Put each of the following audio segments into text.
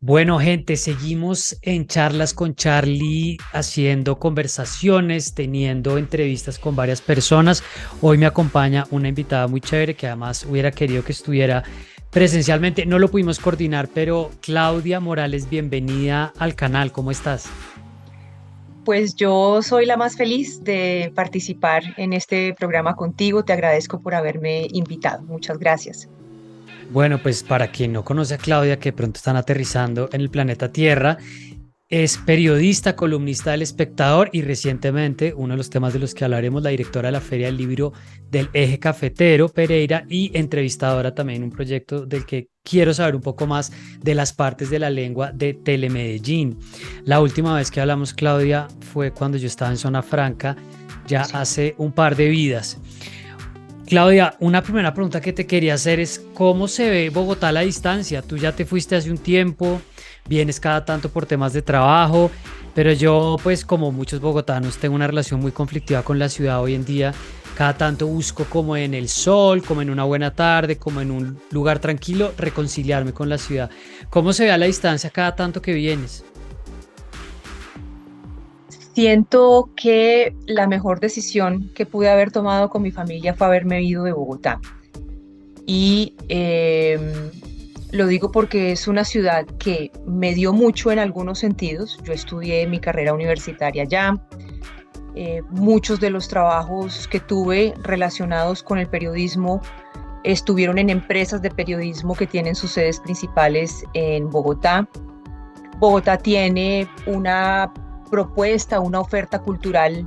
Bueno, gente, seguimos en charlas con Charlie, haciendo conversaciones, teniendo entrevistas con varias personas. Hoy me acompaña una invitada muy chévere que además hubiera querido que estuviera presencialmente. No lo pudimos coordinar, pero Claudia Morales, bienvenida al canal. ¿Cómo estás? Pues yo soy la más feliz de participar en este programa contigo. Te agradezco por haberme invitado. Muchas gracias. Bueno, pues para quien no conoce a Claudia, que pronto están aterrizando en el planeta Tierra, es periodista, columnista del Espectador y recientemente uno de los temas de los que hablaremos, la directora de la Feria del Libro del Eje Cafetero, Pereira, y entrevistadora también en un proyecto del que quiero saber un poco más de las partes de la lengua de Telemedellín. La última vez que hablamos, Claudia, fue cuando yo estaba en Zona Franca, ya Sí. hace un par de vidas. Claudia, una primera pregunta que te quería hacer es, ¿cómo se ve Bogotá a la distancia? Tú ya te fuiste hace un tiempo, vienes cada tanto por temas de trabajo, pero yo, pues como muchos bogotanos, tengo una relación muy conflictiva con la ciudad hoy en día. Cada tanto busco como en el sol, como en una buena tarde, como en un lugar tranquilo, reconciliarme con la ciudad. ¿Cómo se ve a la distancia cada tanto que vienes? Siento que la mejor decisión que pude haber tomado con mi familia fue haberme ido de Bogotá. Y lo digo porque es una ciudad que me dio mucho en algunos sentidos. Yo estudié mi carrera universitaria allá. Muchos de los trabajos que tuve relacionados con el periodismo estuvieron en empresas de periodismo que tienen sus sedes principales en Bogotá. Bogotá tiene una propuesta, una oferta cultural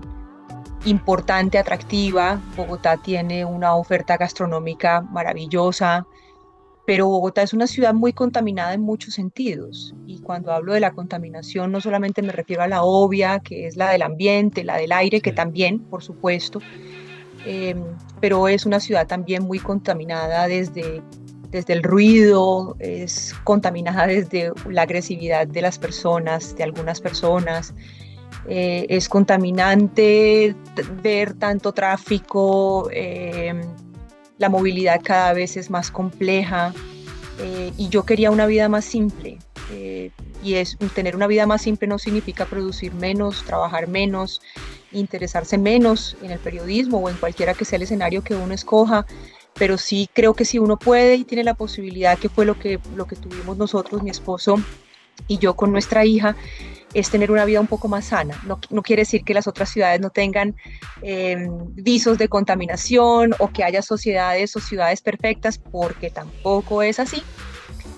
importante, atractiva. Bogotá tiene una oferta gastronómica maravillosa, pero Bogotá es una ciudad muy contaminada en muchos sentidos. Y cuando hablo de la contaminación, no solamente me refiero a la obvia, que es la del ambiente, la del aire, que Sí. también, por supuesto, pero es una ciudad también muy contaminada desde el ruido, es contaminada desde la agresividad de las personas, de algunas personas. Es contaminante ver tanto tráfico, la movilidad cada vez es más compleja, y yo quería una vida más simple. Tener una vida más simple no significa producir menos, trabajar menos, interesarse menos en el periodismo o en cualquiera que sea el escenario que uno escoja, pero sí creo que si uno puede y tiene la posibilidad, que fue lo que tuvimos nosotros, mi esposo y yo con nuestra hija, es tener una vida un poco más sana. No, no quiere decir que las otras ciudades no tengan visos de contaminación o que haya sociedades o ciudades perfectas, porque tampoco es así,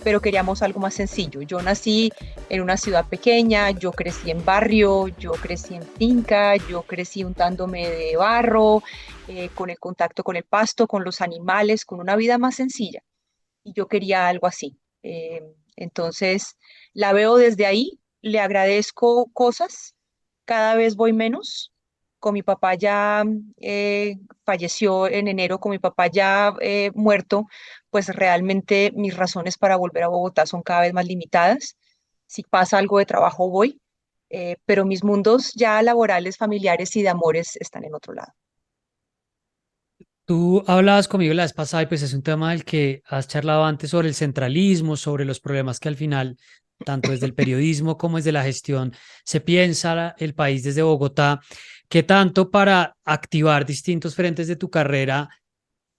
pero queríamos algo más sencillo. Yo nací en una ciudad pequeña, yo crecí en barrio, yo crecí en finca, yo crecí untándome de barro, con el contacto con el pasto, con los animales, con una vida más sencilla. Y yo quería algo así. Entonces, la veo desde ahí, le agradezco cosas, cada vez voy menos. Con mi papá ya falleció en enero, con mi papá ya muerto, pues realmente mis razones para volver a Bogotá son cada vez más limitadas. Si pasa algo de trabajo, voy, pero mis mundos ya laborales, familiares y de amores están en otro lado. Tú hablabas conmigo la vez pasada y pues es un tema del que has charlado antes sobre el centralismo, sobre los problemas que al final, tanto desde el periodismo como desde la gestión, se piensa el país desde Bogotá. ¿Qué tanto para activar distintos frentes de tu carrera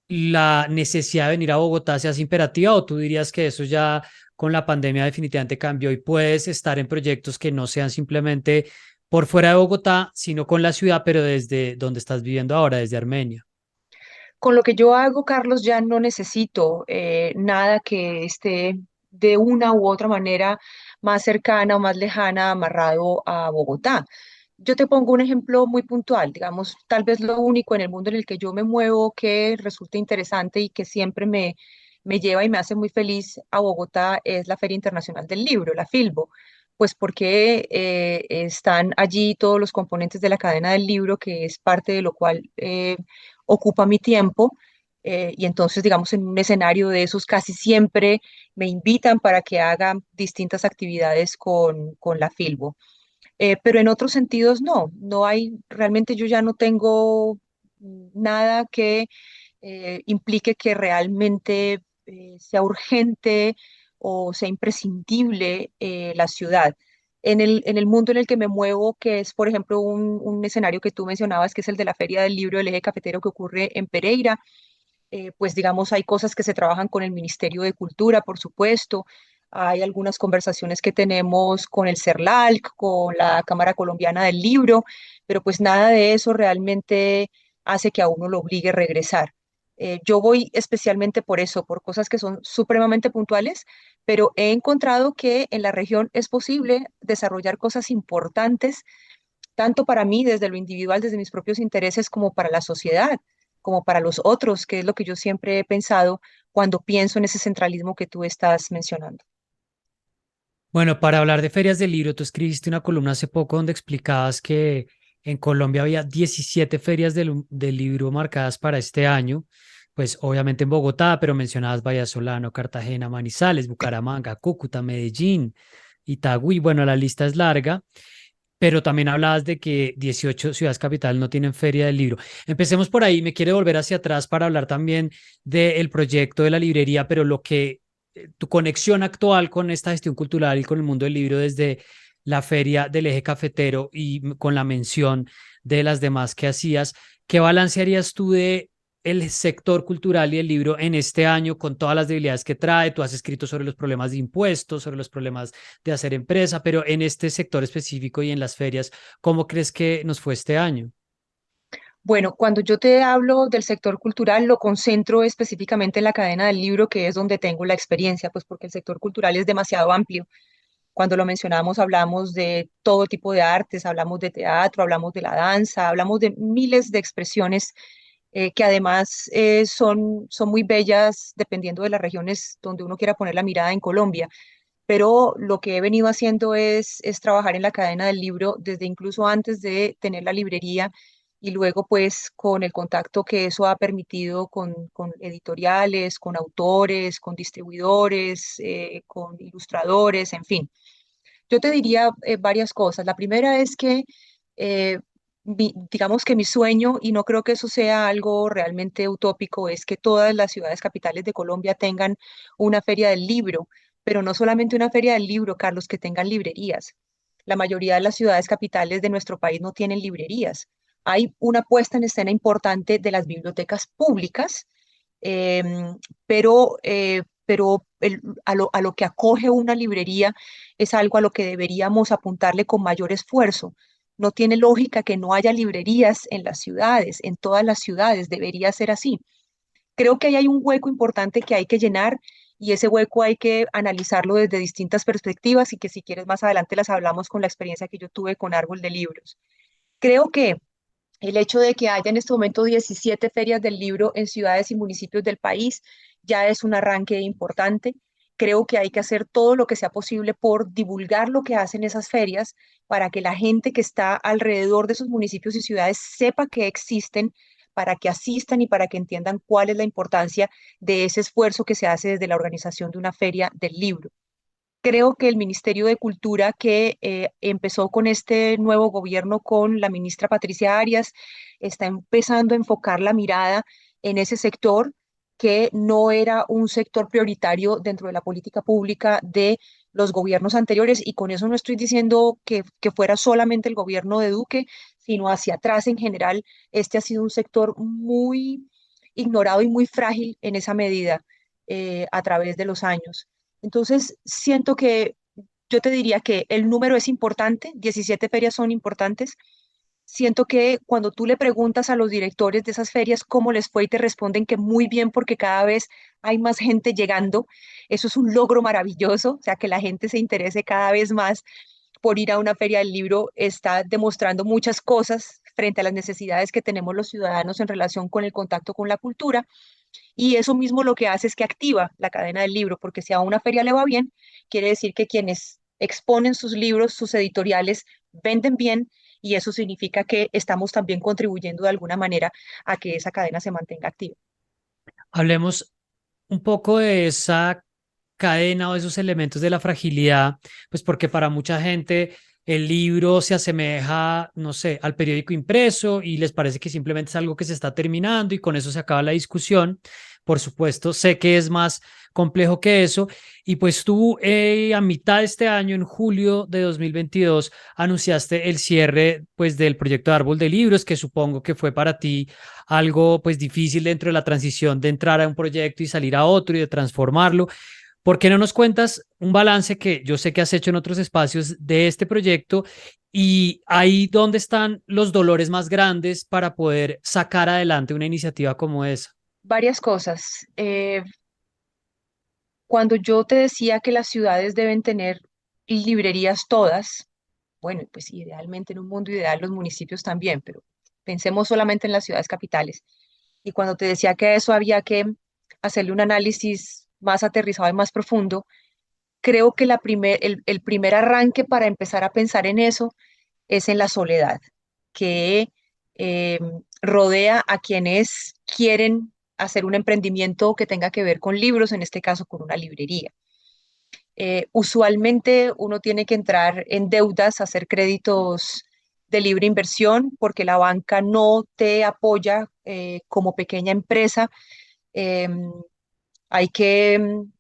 la necesidad de venir a Bogotá se hace imperativa o tú dirías que eso ya con la pandemia definitivamente cambió y puedes estar en proyectos que no sean simplemente por fuera de Bogotá, sino con la ciudad, pero desde donde estás viviendo ahora, desde Armenia? Con lo que yo hago, Carlos, ya no necesito nada que esté de una u otra manera más cercana o más lejana, amarrado a Bogotá. Yo te pongo un ejemplo muy puntual, digamos, tal vez lo único en el mundo en el que yo me muevo que resulta interesante y que siempre me lleva y me hace muy feliz a Bogotá es la Feria Internacional del Libro, la Filbo, pues porque están allí todos los componentes de la cadena del libro, que es parte de lo cual ocupa mi tiempo. Y entonces, digamos, en un escenario de esos casi siempre me invitan para que haga distintas actividades con la Filbo. Pero en otros sentidos no, no hay, realmente yo ya no tengo nada que implique que realmente sea urgente o sea imprescindible la ciudad. En el mundo en el que me muevo, que es, por ejemplo, un escenario que tú mencionabas, que es el de la Feria del Libro del Eje Cafetero que ocurre en Pereira, pues digamos, hay cosas que se trabajan con el Ministerio de Cultura, por supuesto. Hay algunas conversaciones que tenemos con el CERLALC, con la Cámara Colombiana del Libro, pero pues nada de eso realmente hace que a uno lo obligue a regresar. Yo voy especialmente por eso, por cosas que son supremamente puntuales, pero he encontrado que en la región es posible desarrollar cosas importantes tanto para mí desde lo individual, desde mis propios intereses, como para la sociedad, como para los otros, que es lo que yo siempre he pensado cuando pienso en ese centralismo que tú estás mencionando. Bueno, para hablar de ferias del libro, tú escribiste una columna hace poco donde explicabas que en Colombia había 17 ferias del libro marcadas para este año, pues obviamente en Bogotá, pero mencionabas Vallasolano, Cartagena, Manizales, Bucaramanga, Cúcuta, Medellín, Itagüí, bueno, la lista es larga, pero también hablabas de que 18 ciudades capital no tienen feria del libro. Empecemos por ahí, me quiere volver hacia atrás para hablar también del proyecto de la librería, pero lo que tu conexión actual con esta gestión cultural y con el mundo del libro desde la feria del eje cafetero y con la mención de las demás que hacías, ¿qué balance harías tú de el sector cultural y el libro en este año con todas las debilidades que trae? Tú has escrito sobre los problemas de impuestos, sobre los problemas de hacer empresa, pero en este sector específico y en las ferias, ¿cómo crees que nos fue este año? Bueno, cuando yo te hablo del sector cultural, lo concentro específicamente en la cadena del libro, que es donde tengo la experiencia, pues porque el sector cultural es demasiado amplio. Cuando lo mencionamos, hablamos de todo tipo de artes, hablamos de teatro, hablamos de la danza, hablamos de miles de expresiones que además son muy bellas dependiendo de las regiones donde uno quiera poner la mirada en Colombia. Pero lo que he venido haciendo es trabajar en la cadena del libro desde incluso antes de tener la librería y luego pues con el contacto que eso ha permitido con editoriales, con autores, con distribuidores, con ilustradores, en fin. Yo te diría varias cosas. La primera es que, eh, digamos que mi sueño, y no creo que eso sea algo realmente utópico, es que todas las ciudades capitales de Colombia tengan una feria del libro, pero no solamente una feria del libro, Carlos, que tengan librerías. La mayoría de las ciudades capitales de nuestro país no tienen librerías. Hay una puesta en escena importante de las bibliotecas públicas, pero a lo que acoge una librería es algo a lo que deberíamos apuntarle con mayor esfuerzo. No tiene lógica que no haya librerías en las ciudades, en todas las ciudades, debería ser así. Creo que ahí hay un hueco importante que hay que llenar y ese hueco hay que analizarlo desde distintas perspectivas y que si quieres más adelante las hablamos con la experiencia que yo tuve con Árbol de Libros. Creo que el hecho de que haya en este momento 17 ferias del libro en ciudades y municipios del país ya es un arranque importante. Creo que hay que hacer todo lo que sea posible por divulgar lo que hacen esas ferias para que la gente que está alrededor de esos municipios y ciudades sepa que existen, para que asistan y para que entiendan cuál es la importancia de ese esfuerzo que se hace desde la organización de una feria del libro. Creo que el Ministerio de Cultura que empezó con este nuevo gobierno con la ministra Patricia Arias está empezando a enfocar la mirada en ese sector que no era un sector prioritario dentro de la política pública de los gobiernos anteriores y con eso no estoy diciendo que fuera solamente el gobierno de Duque, sino hacia atrás en general. Este ha sido un sector muy ignorado y muy frágil en esa medida a través de los años. Entonces, siento que yo te diría que el número es importante, 17 ferias son importantes. Siento que cuando tú le preguntas a los directores de esas ferias cómo les fue y te responden que muy bien porque cada vez hay más gente llegando, eso es un logro maravilloso, o sea, que la gente se interese cada vez más por ir a una feria del libro está demostrando muchas cosas frente a las necesidades que tenemos los ciudadanos en relación con el contacto con la cultura. Y eso mismo lo que hace es que activa la cadena del libro, porque si a una feria le va bien, quiere decir que quienes exponen sus libros, sus editoriales, venden bien y eso significa que estamos también contribuyendo de alguna manera a que esa cadena se mantenga activa. Hablemos un poco de esa cadena o esos elementos de la fragilidad, pues porque para mucha gente el libro se asemeja, no sé, al periódico impreso y les parece que simplemente es algo que se está terminando y con eso se acaba la discusión. Por supuesto, sé que es más complejo que eso. Y pues tú a mitad de este año, en julio de 2022, anunciaste el cierre pues del proyecto de Árbol de Libros, que supongo que fue para ti algo pues difícil dentro de la transición de entrar a un proyecto y salir a otro y de transformarlo. ¿Por qué no nos cuentas un balance que yo sé que has hecho en otros espacios de este proyecto y ahí dónde están los dolores más grandes para poder sacar adelante una iniciativa como esa? Varias cosas. Cuando yo te decía que las ciudades deben tener librerías todas, bueno, pues idealmente en un mundo ideal los municipios también, pero pensemos solamente en las ciudades capitales. Y cuando te decía que a eso había que hacerle un análisis más aterrizado y más profundo, creo que el primer arranque para empezar a pensar en eso es en la soledad, que eh, rodea a quienes quieren hacer un emprendimiento que tenga que ver con libros, en este caso con una librería. Usualmente uno tiene que entrar en deudas, hacer créditos de libre inversión, porque la banca no te apoya como pequeña empresa. Em,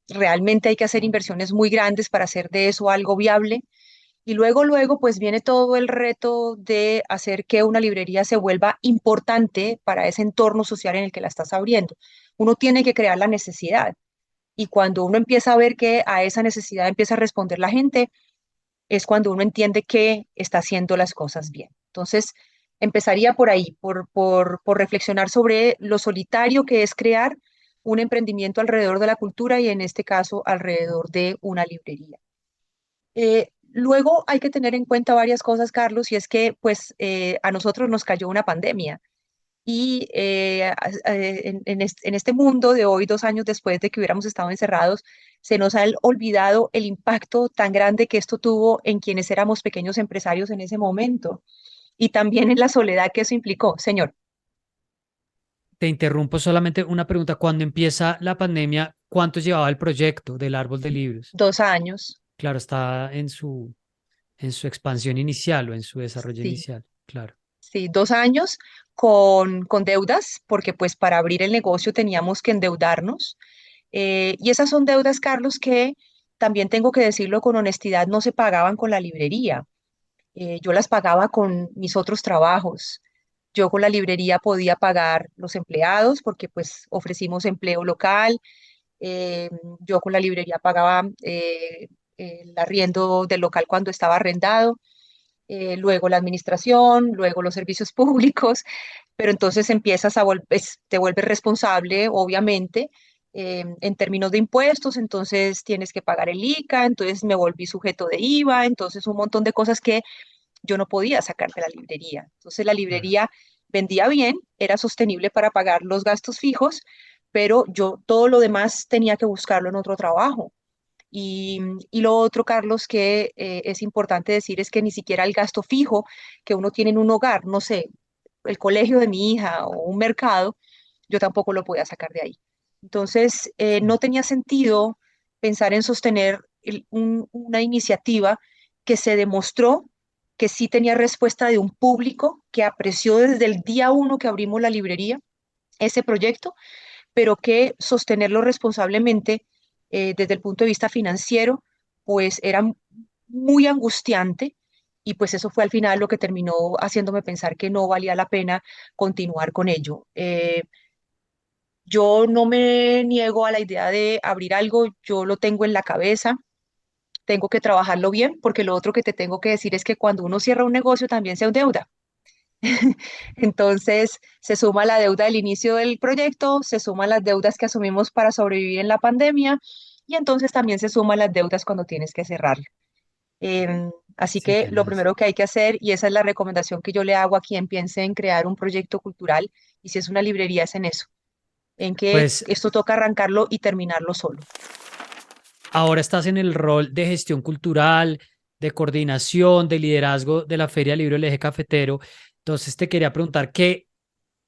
realmente hay que hacer inversiones muy grandes para hacer de eso algo viable. Y luego, pues viene todo el reto de hacer que una librería se vuelva importante para ese entorno social en el que la estás abriendo. Uno tiene que crear la necesidad. Y cuando uno empieza a ver que a esa necesidad empieza a responder la gente, es cuando uno entiende que está haciendo las cosas bien. Entonces, empezaría por ahí, por reflexionar sobre lo solitario que es crear un emprendimiento alrededor de la cultura y en este caso alrededor de una librería. Luego hay que tener en cuenta varias cosas, Carlos, y es que pues a nosotros nos cayó una pandemia y en este mundo de hoy, 2 años después de que hubiéramos estado encerrados, se nos ha olvidado el impacto tan grande que esto tuvo en quienes éramos pequeños empresarios en ese momento y también en la soledad que eso implicó. Señor, Te interrumpo solamente una pregunta. Cuando empieza la pandemia, ¿cuánto llevaba el proyecto del Árbol de Libros? 2 años, Claro, está en su expansión inicial o en su desarrollo sí, inicial. Claro. sí, 2 años con deudas, porque pues para abrir el negocio teníamos que endeudarnos. Y esas son deudas, Carlos, que también tengo que decirlo con honestidad, no se pagaban con la librería. Yo las pagaba con mis otros trabajos. Yo con la librería podía pagar los empleados porque pues ofrecimos empleo local. Eh, yo con la librería pagaba el arriendo del local cuando estaba arrendado, luego la administración, luego los servicios públicos, pero entonces empiezas te vuelves responsable, obviamente, en términos de impuestos, entonces tienes que pagar el ICA, entonces me volví sujeto de IVA, entonces un montón de cosas que yo no podía sacar de la librería. Entonces la Claro. librería vendía bien, era sostenible para pagar los gastos fijos, pero yo todo lo demás tenía que buscarlo en otro trabajo. Y lo otro, Carlos, que es importante decir es que ni siquiera el gasto fijo que uno tiene en un hogar, no sé, el colegio de mi hija o un mercado, yo tampoco lo podía sacar de ahí. Entonces, Sí. no tenía sentido pensar en sostener una iniciativa que se demostró que sí tenía respuesta de un público que apreció desde el día uno que abrimos la librería ese proyecto, pero que sostenerlo responsablemente desde el punto de vista financiero, pues era muy angustiante y pues eso fue al final lo que terminó haciéndome pensar que no valía la pena continuar con ello. Yo no me niego a la idea de abrir algo, yo lo tengo en la cabeza, tengo que trabajarlo bien, porque lo otro que te tengo que decir es que cuando uno cierra un negocio también se endeuda. Entonces, se suma la deuda del inicio del proyecto, se suman las deudas que asumimos para sobrevivir en la pandemia y entonces también se suman las deudas cuando tienes que cerrar. Así Sí, que lo tenaz. primero que hay que hacer, y esa es la recomendación que yo le hago a quien piense en crear un proyecto cultural, y si es una librería, es en eso, en que Pues esto toca arrancarlo y terminarlo solo. ahora estás en el rol de gestión cultural, de coordinación, de liderazgo de la Feria del Libro del Eje Cafetero. Entonces te quería preguntar, ¿qué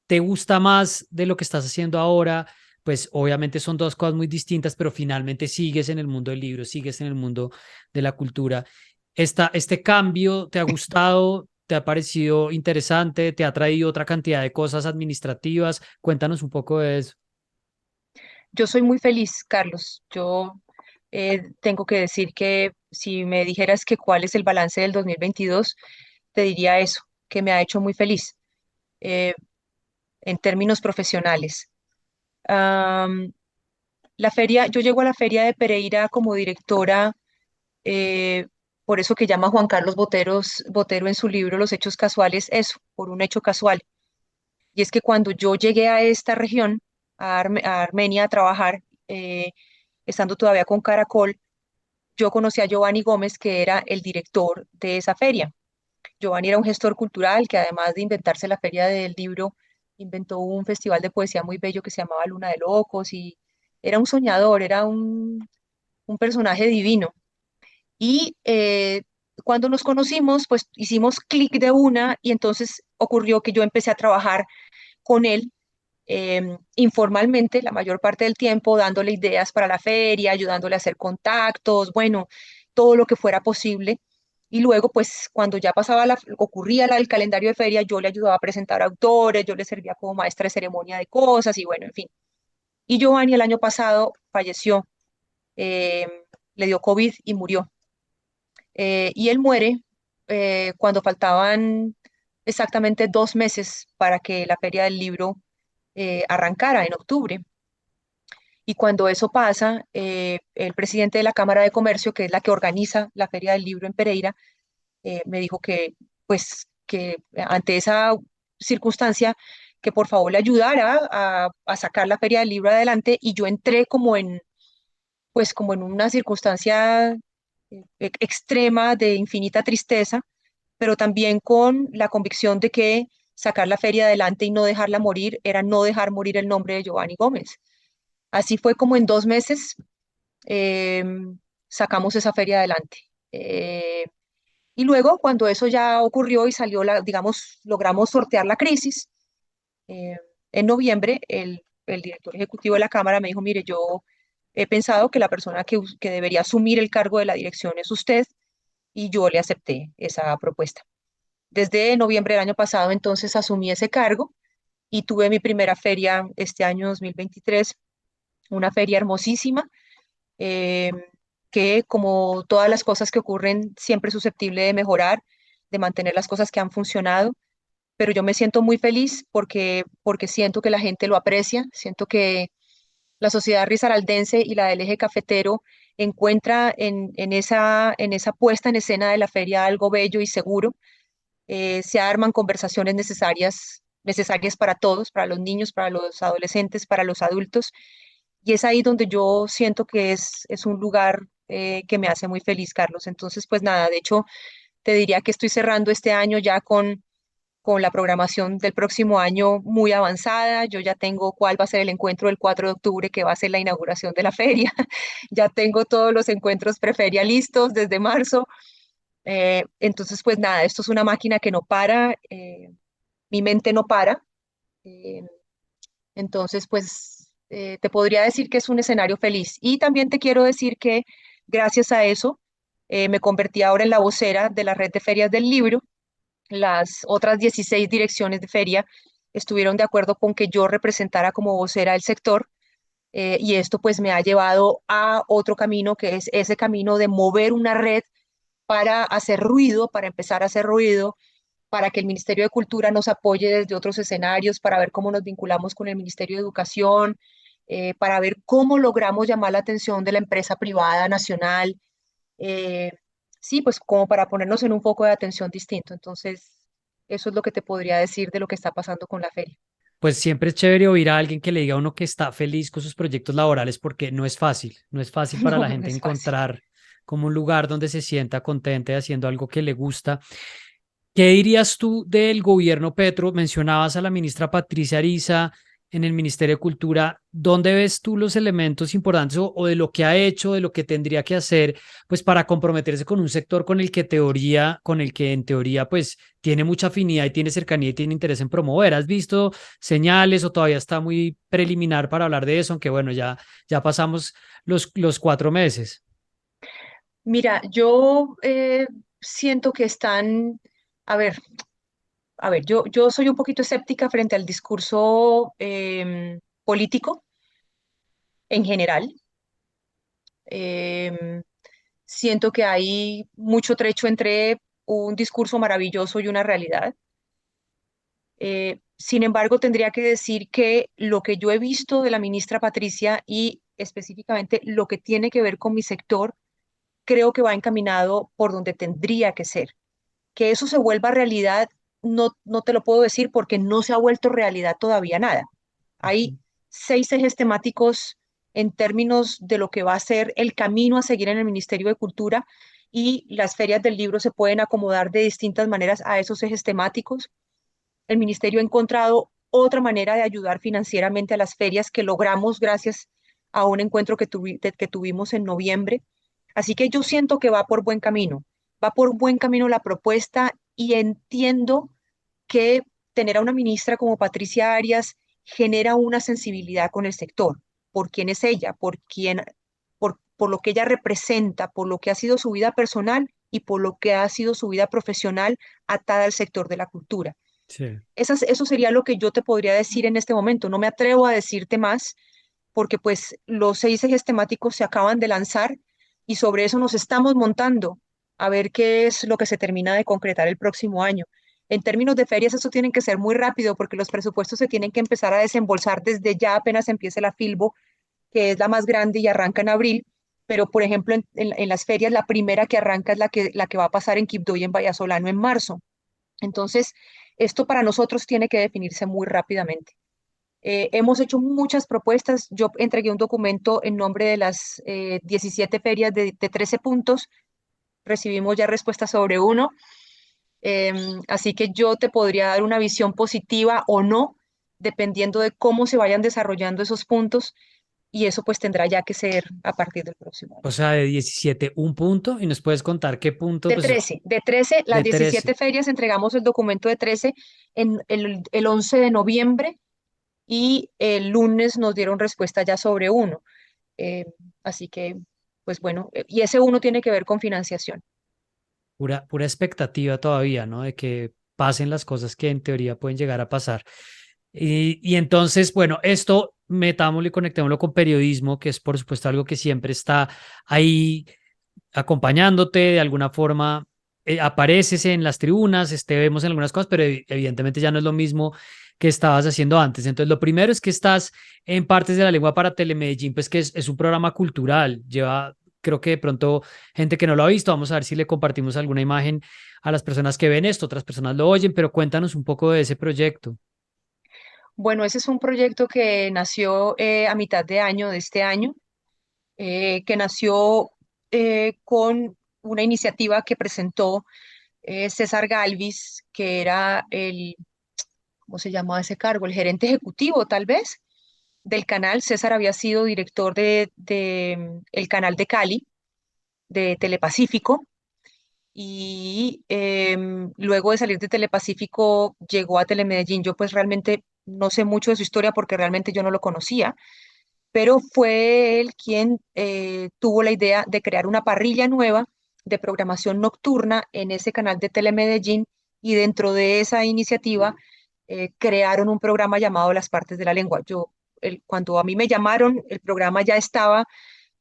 te gusta más de lo que estás haciendo ahora? Pues obviamente son dos cosas muy distintas, pero finalmente sigues en el mundo del libro, sigues en el mundo de la cultura. ¿Este cambio te ha gustado? ¿Te ha parecido interesante? ¿Te ha traído otra cantidad de cosas administrativas? Cuéntanos un poco de eso. Yo soy muy feliz, Carlos. Yo tengo que decir que si me dijeras que cuál es el balance del 2022, te diría eso, que me ha hecho muy feliz eh, en términos profesionales. Am, la feria, yo llego a la feria de Pereira como directora, eh, por eso que llama Juan Carlos Botero en su libro Los Hechos Casuales, eso, por un hecho casual. Y es que cuando yo llegué a esta región, a Armenia, a trabajar, estando todavía con Caracol, yo conocí a Giovanni Gómez, que era el director de esa feria. Giovanni era un gestor cultural que además de inventarse la feria del libro, inventó un festival de poesía muy bello que se llamaba Luna de Locos y era un soñador, era un personaje divino. Y cuando nos conocimos, pues hicimos clic de una y entonces ocurrió que yo empecé a trabajar con él informalmente la mayor parte del tiempo, dándole ideas para la feria, ayudándole a hacer contactos, bueno, todo lo que fuera posible. Y luego, pues, cuando ya ocurría el calendario de feria, yo le ayudaba a presentar autores, yo le servía como maestra de ceremonia de cosas y bueno, en fin. Y Giovanni el año pasado falleció, eh, le dio COVID y murió. Y él muere cuando faltaban exactamente 2 meses para que la feria del libro arrancara en octubre. Y cuando eso pasa, el presidente de la Cámara de Comercio, que es la que organiza la Feria del Libro en Pereira, me dijo que, pues, que ante esa circunstancia, que por favor le ayudara a sacar la Feria del Libro adelante. Y yo entré pues, como en una circunstancia extrema de infinita tristeza, pero también con la convicción de que sacar la feria adelante y no dejarla morir era no dejar morir el nombre de Giovanni Gómez. Así fue como en 2 meses eh, sacamos esa feria adelante. Eh, y luego, cuando eso ya ocurrió y salió digamos, logramos sortear la crisis, eh, en noviembre el director ejecutivo de la Cámara me dijo, mire, yo he pensado que la persona que debería asumir el cargo de la dirección es usted y yo le acepté esa propuesta. Desde noviembre del año pasado, entonces, asumí ese cargo y tuve mi primera feria este año 2023, una feria hermosísima eh, que como todas las cosas que ocurren, siempre es susceptible de mejorar, de mantener las cosas que han funcionado, pero yo me siento muy feliz porque siento que la gente lo aprecia, siento que la sociedad risaraldense y la del eje cafetero encuentra en esa puesta en escena de la feria algo bello y seguro. Se arman conversaciones necesarias para todos, para los niños, para los adolescentes, para los adultos, y es ahí donde yo siento que es un lugar que me hace muy feliz, Carlos. Entonces, pues nada, de hecho, te diría que estoy cerrando este año ya con la programación del próximo año muy avanzada. Yo ya tengo cuál va a ser el encuentro del 4 de octubre, que va a ser la inauguración de la feria. Ya tengo todos los encuentros preferia listos desde marzo. Entonces, pues nada, esto es una máquina que no para, mi mente no para. eh, entonces, pues te podría decir que es un escenario feliz. Y también te quiero decir que gracias a eso me convertí ahora en la vocera de la red de ferias del libro. Las otras 16 direcciones de feria estuvieron de acuerdo con que yo representara como vocera el sector. Y esto pues me ha llevado a otro camino, que es ese camino de mover una red para hacer ruido, para empezar a hacer ruido, para que el Ministerio de Cultura nos apoye desde otros escenarios, para ver cómo nos vinculamos con el Ministerio de Educación, para ver cómo logramos llamar la atención de la empresa privada nacional. eh, sí, pues como para ponernos en un foco de atención distinto. Entonces, eso es lo que te podría decir de lo que está pasando con la feria. Pues siempre es chévere oír a alguien que le diga a uno que está feliz con sus proyectos laborales porque no es fácil para No, la no gente es fácil. encontrar como un lugar donde se sienta contenta y haciendo algo que le gusta. ¿Qué dirías tú del gobierno Petro? Mencionabas a la ministra Patricia Ariza en el Ministerio de Cultura. ¿Dónde ves tú los elementos importantes o de lo que ha hecho, de lo que tendría que hacer, pues para comprometerse con un sector con el que en teoría, pues tiene mucha afinidad y tiene cercanía y tiene interés en promover? ¿Has visto señales o todavía está muy preliminar para hablar de eso? Aunque bueno, ya pasamos los 4 meses. Mira, yo siento que están, a ver, yo soy un poquito escéptica frente al discurso político en general. Em, Siento que hay mucho trecho entre un discurso maravilloso y una realidad. Sin embargo, tendría que decir que lo que yo he visto de la ministra Patricia y específicamente lo que tiene que ver con mi sector, creo que va encaminado por donde tendría que ser. Que eso se vuelva realidad, no te lo puedo decir porque no se ha vuelto realidad todavía nada. Hay Ujú. 6 ejes temáticos en términos de lo que va a ser el camino a seguir en el Ministerio de Cultura y las ferias del libro se pueden acomodar de distintas maneras a esos ejes temáticos. El ministerio ha encontrado otra manera de ayudar financieramente a las ferias que logramos gracias a un encuentro que tuvimos en noviembre. Así que yo siento que va por buen camino la propuesta y entiendo que tener a una ministra como Patricia Arias genera una sensibilidad con el sector, por quién es ella, por lo que ella representa, por lo que ha sido su vida personal y por lo que ha sido su vida profesional atada al sector de la cultura. Sí. Eso sería lo que yo te podría decir en este momento. No me atrevo a decirte más porque pues los 6 ejes temáticos se acaban de lanzar y sobre eso nos estamos montando a ver qué es lo que se termina de concretar el próximo año. En términos de ferias, eso tiene que ser muy rápido porque los presupuestos se tienen que empezar a desembolsar desde ya apenas empiece la Filbo, que es la más grande y arranca en abril. Pero, por ejemplo, en las ferias, la primera que arranca es la que va a pasar en Quibdó y en Vallasolano en marzo. Entonces, esto para nosotros tiene que definirse muy rápidamente. Hemos hecho muchas propuestas. Yo entregué un documento en nombre de las 17 ferias de 13 puntos. Recibimos ya respuestas sobre uno. Así que yo te podría dar una visión positiva o no, dependiendo de cómo se vayan desarrollando esos puntos. Y eso pues tendrá ya que ser a partir del próximo año. O sea, de 17 un punto, y nos puedes contar qué punto, De pues 13, de 13, las de 17 13. ferias entregamos el documento de 13 en el 11 de noviembre y el lunes nos dieron respuesta ya sobre uno. Eh, Así que, pues bueno, y ese uno tiene que ver con financiación. Pura expectativa todavía, ¿no? De que pasen las cosas que en teoría pueden llegar a pasar. Y entonces, bueno, esto metámoslo y conectémoslo con periodismo, que es por supuesto algo que siempre está ahí acompañándote de alguna forma. Apareces en las tribunas, te vemos en algunas cosas, pero evidentemente ya no es lo mismo que estabas haciendo antes. Entonces, lo primero es que estás en Partes de la Lengua para Telemedellín, pues que es un programa cultural. Lleva, creo que de pronto, gente que no lo ha visto, vamos a ver si le compartimos alguna imagen a las personas que ven esto, otras personas lo oyen, pero cuéntanos un poco de ese proyecto. Bueno, ese es un proyecto que nació a mitad de año de este año, que nació con una iniciativa que presentó César Galvis, que era ¿cómo se llamaba ese cargo? El gerente ejecutivo, tal vez, del canal. César había sido director de el canal de Cali, de Telepacífico, y luego de salir de Telepacífico llegó a Telemedellín. Yo pues realmente no sé mucho de su historia porque realmente yo no lo conocía, pero fue él quien tuvo la idea de crear una parrilla nueva de programación nocturna en ese canal de Telemedellín y dentro de esa iniciativa crearon un programa llamado Las Partes de la Lengua. Cuando a mí me llamaron, el programa ya estaba